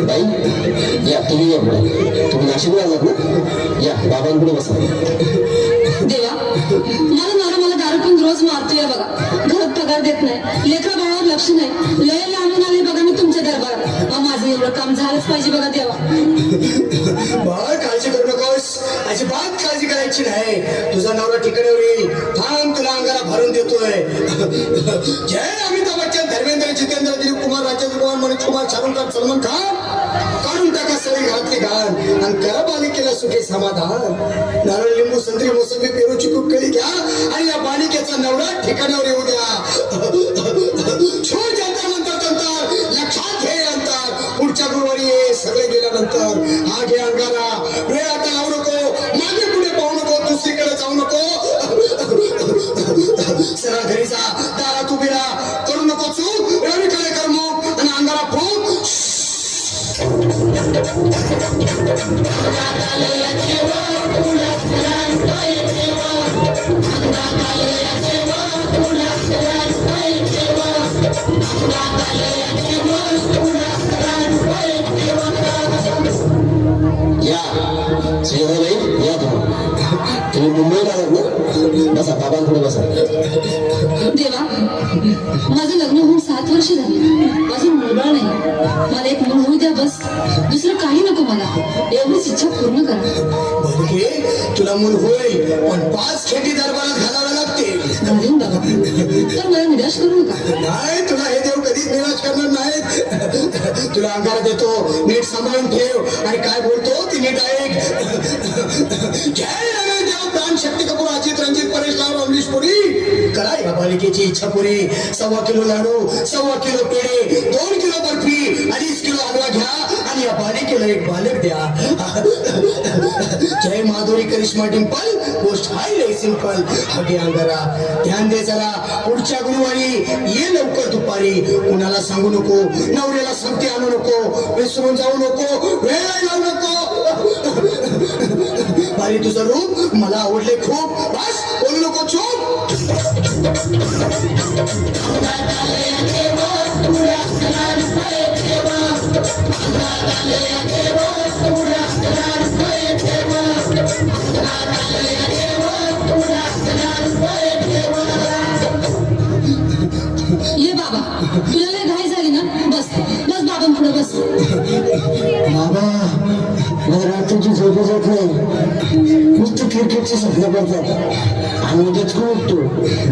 बाई या तुम्ही या पुढे तुम्ही नाशिकला आलात ना या बाबांकडे बसा देवा मला नवरा मला दारू पण रोज मारतोय बघा घरात पगार देत नाही लेकरा बाळावर लक्ष नाही लय लांबून आले बघा मी तुमच्या दरबारात माझं एवढं काम झालंच पाहिजे बघा देवा बाळ काळजी करू नकोस अजिबात काळजी करायची नाही तुझा नवरा ठिकाणावर येईल थांब तुला अंगाला भरून देतोय जय अमिताभ बच्चन धर्मेंद्र जितेंद्र दिलीप कुमार राजेंद्र कुमार मनोज कुमार शाहरुख खान सलमान खान काढून टाका सगळी घरातली घाण आणि करा बालिकेला सुखी समाधान नारळ लिंबू संत्री मोसंबी पेरू चिकू केळी घ्या आणि या बालिकेचा नवरा ठिकाणावर येऊ द्या छोड जंतर नंतर लक्षात घे अंतर पुढच्या गुरुवारी ये सगळे गेल्यानंतर हा घे अंगारा वेळ आता लावू नको मागे पुढे पाहू नको दुसरीकडे जाऊ नको सरळ घरी जा दारात उभी राहा करू नको चूक रवीकडे कर मग आणि अंगारा फूक या श्रीधरबाई या तुम्ही मुंबईला आलात ना बसा बाबांकडे बसा देवा माझं लग्न होऊन 7 वर्ष झाली अजून मुलबाळ नाही मला एक मूल होऊ द्या बस दुसरं काही नको मला एवढीच इच्छा पूर्ण करा बलके तुला मूल होईल पण 5 खेटी दरबारात घालाव्या लागतील घालीन बाबा तर मला निराश करू नका नाही तुला हे देव कधीच निराश करणार नाहीत तुला अंगारा देतो नीट सांभाळून ठेव आणि काय बोलतो ती नीट ऐक जय देव प्राण शक्ती कपूर अजित रंजित परेश राव अमरीश पुरी करा या बालिकेची इच्छा पुरी 1.25 किलो लाडू 1.25 किलो पेढे 2 किलो बर्फी 2.5 किलो हलवा घ्या आणि या बालिकेला एक बालक द्या जय माधुरी करिश्मा डिंपल गोष्ट हाय लय सिंपल हगे अंगारा ध्यान दे जरा पुढच्या गुरुवारी ये लवकर दुपारी कुणाला सांगू नको नवऱ्याला संगती आणू नको विसरून जाऊ नको वेळ लावू नको बाई तुझं रूप मला आवडले खूप बस बोलू नको चूप ये बाबा तुला लय घाई झाली ना बस बस बाबांपुढे बस बाबा मला रात्रीची झोप येत नाही नुसतं क्रिकेटची स्वप्न पडतात आणि उद्याच उठतो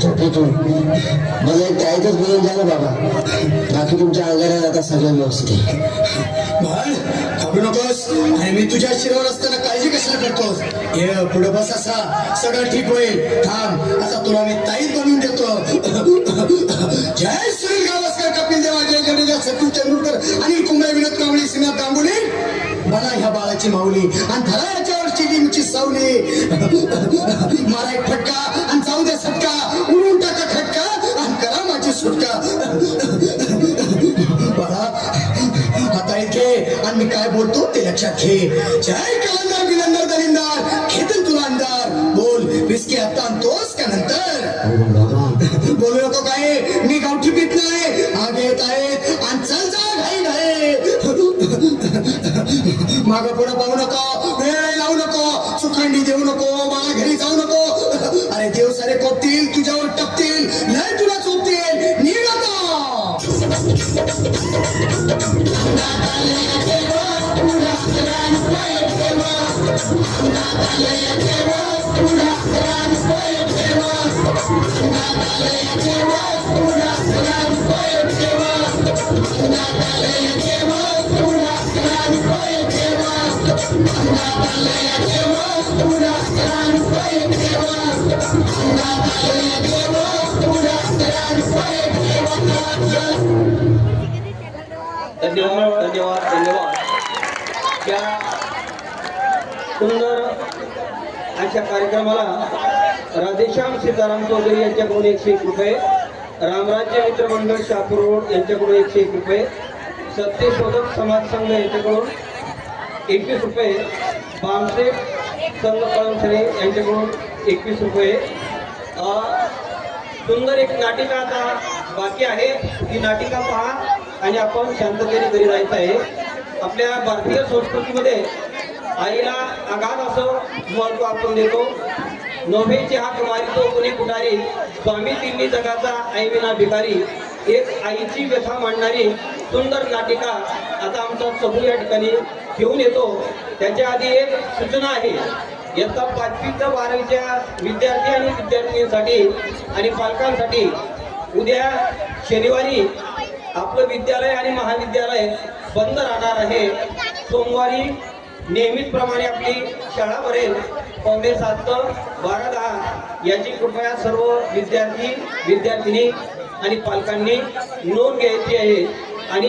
झोपेतून मला एक ताईतच बोलून झालं बाबा बाकी तुमच्या अंगारात आता सगळं व्यवस्थित बाळ घाबरू नकोस आणि मी तुझ्या शिरावर असताना काळजी कशाला करतोस ये पुढे बस असा सगळं ठीक होईल थांब आता तुला मी ताईत बनवून देतो जय सुनील गावस्कर कपिल देव अजय जडेजा सचिन तेंडुलकर अनिल कुंबळे विनोद कांबळे श्रीनाथ गांगुली बना ह्या बाळाची माऊली आणि धरा याच्यावरची लिमची सावली मारा एक फटका आणि जाऊ दे सटका उडून टाका खटका आणि करा माझी सुटका बाळा आता इथे आणि मी काय बोलतो ते लक्षात घे जय कलंदर बिलंदर दलिंदार घेतील तुला अंधार बोल विस्की आता आणतोस का नंतर बोलू नको काय मी गावठी पीत नाही आगे येत आहेत आणि चल जा घाई घाई माग पुढे पाहू नको वेळ लावू नको सुखंडी देऊ नको मला घरी जाऊ नको अरे देव सारे कोपतील तुझ्यावर टपतील नाही तुला चोपतील नीट आता धन्यवाद धन्यवाद धन्यवाद या सुंदर अशा कार्यक्रमाला राधेश्याम सीताराम चौधरी यांच्याकडून 101 रुपये रामराज्य मित्र मंडळ शहापूर रोड यांच्याकडून 101 रुपये, सत्यशोधक समाज संघ यांच्याकडून 21 रुपये, बामसेठ संघ कळमसरे यांच्याकडून 21 रुपये. सुंदर एक नाटिका आता बाकी आहे, ती नाटिका पहा आणि आपण शांततेने घरी जायचं आहे. आपल्या भारतीय संस्कृतीमध्ये आईला अगाध असं महत्व आपण देतो. नोभेची हाक मारितो कुणी कुठारी, स्वामी तिन्ही जगाचा आईविना भिकारी. एक आईची व्यथा मांडणारी सुंदर नाटिका आता आमचा चबू या ठिकाणी घेऊन येतो. त्याच्या आधी एक सूचना आहे, इयत्ता 5वी ते 12वीच्या विद्यार्थी आणि विद्यार्थिनींसाठी आणि पालकांसाठी उद्या शनिवारी आपलं विद्यालय आणि महाविद्यालय बंद राहणार आहे. सोमवारी नेहमीप्रमाणे आपली शाळा भरेल 7:15 ते 12:10 याची कृपया सर्व विद्यार्थी विद्यार्थिनी आणि पालकांनी नोंद घ्यायची आहे. आणि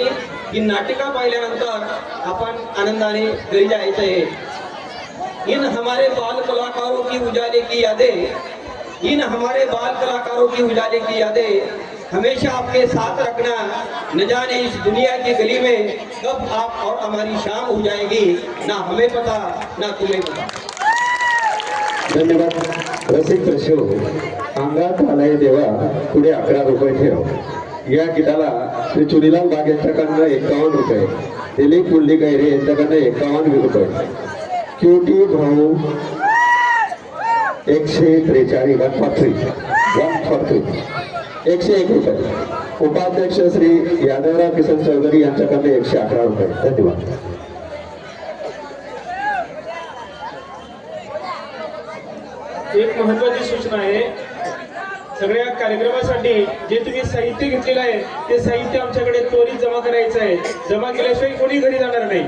ही नाटिका पाहिल्यानंतर आपण आनंदाने घरी जायचं आहे. इन हमारे बाल कलाकारों की उजाले की यादें, इन हमारे बाल कलाकारों की उजाले की यादें हमेशा आपके साथ रखना. न जाने इस दुनिया की गली में कब आप और हमारी शाम हो जाएगी, ना हमें पता ना तुम्हें पता. धन्यवाद. रसिक प्रेक्षक, अंगात आलाय देवा पुढे 11 रुपये ठेव. या गीताला श्री चुनीलाल बाग यांच्याकडनं 51 रुपये, दिलीप मुंडी कैरे यांच्याकडनं 51 रुपये, क्यूटी भाऊ 143 101 रुपये, उपाध्यक्ष श्री यादवराव किसन चौधरी यांच्याकडनं 111 रुपये. धन्यवाद. एक महत्वाची सूचना आहे, सगळ्या कार्यक्रमासाठी जे तुम्ही साहित्य घेतलेलं आहे ते साहित्य आमच्याकडे त्वरित जमा करायचं आहे. जमा केल्याशिवाय कोणी घरी जाणार नाही.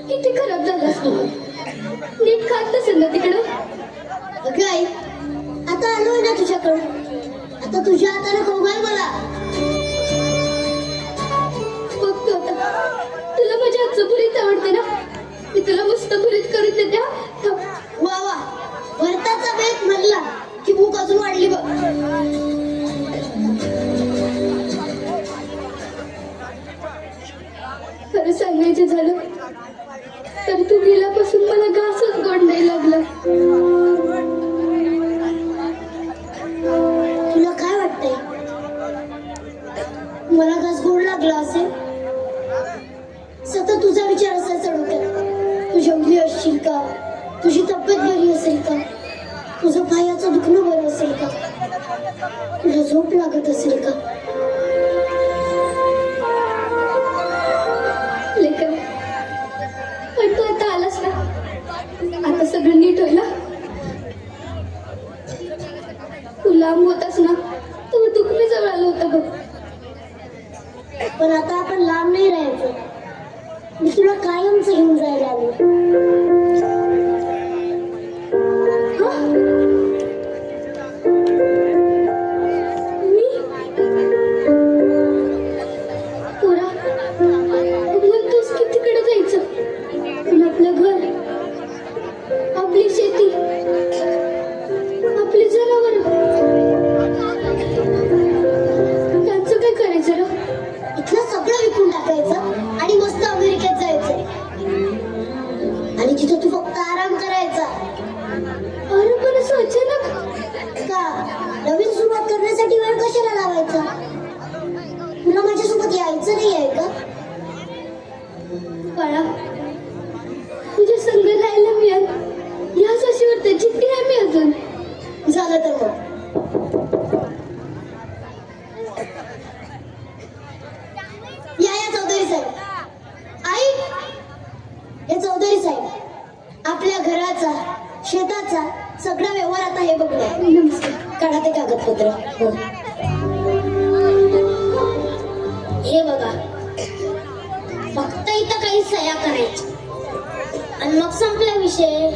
किती खराब झालास तू, नीट खात नसेल ना तिकडं. काय आता आलोय ना तुझ्याकडं, आता तुझ्या हाताने खाऊ घाल मला. बघतो आता, तुला माझ्या हातचं भरीत आवडते ना, मी तुला मस्त भरीत करून देते. वा वा, भरताचा बेत म्हणला की भूक अजून वाढली बघ. खरं सांगायचं झालं तर तू गेल्यापासून मला घासच गोड नाही लागला. तुला काय वाटतंय, मला घास गोड लागला असेल? सतत तुझा विचार असायचा डोक्यात. तू जेवली असशील का, तुझी तब्येत बरी असेल का, तुझं पायाचं दुखणं बरं असेल का, तुला झोप लागत असेल का. लेकर, पण तू आता आलास ना, आता सगळं नीट होईल. तू लांब होतास ना, तू दुखणे जवळ आलं होतं बघ. पण आता आपण लांब नाही राहायचं, मी तुला कायमच घेऊन जायला आलो. पोरा, म्हणतोस की तिकडे जायचं, पण आपलं घर, आपली शेती, आपली जनावर, त्यांचं काय करायचं रे? इथलं सगळं विकून टाकायचं आणि मस्त अमेरिकेत जायचं, आणि तिथं तू फक्त आराम करायचा. अरे पण असं अचानक का नवीन सुरुवात करण्यासाठी वेळ कशाला लावायचा? तुला माझ्यासोबत यायचं नाही आहे का? बाळा, तुझ्या संग राहायला मिळाल या साशीवर चिठ्ठी आहे मी अजून. झालं तर मग घराचा शेताचा सगळा व्यवहार आता हे बघणार. नमस्कार. काढा ते कागदपत्र. हो. हे बघा, फक्त इथं काही सह्या करायच्या आणि मग संपला विषय.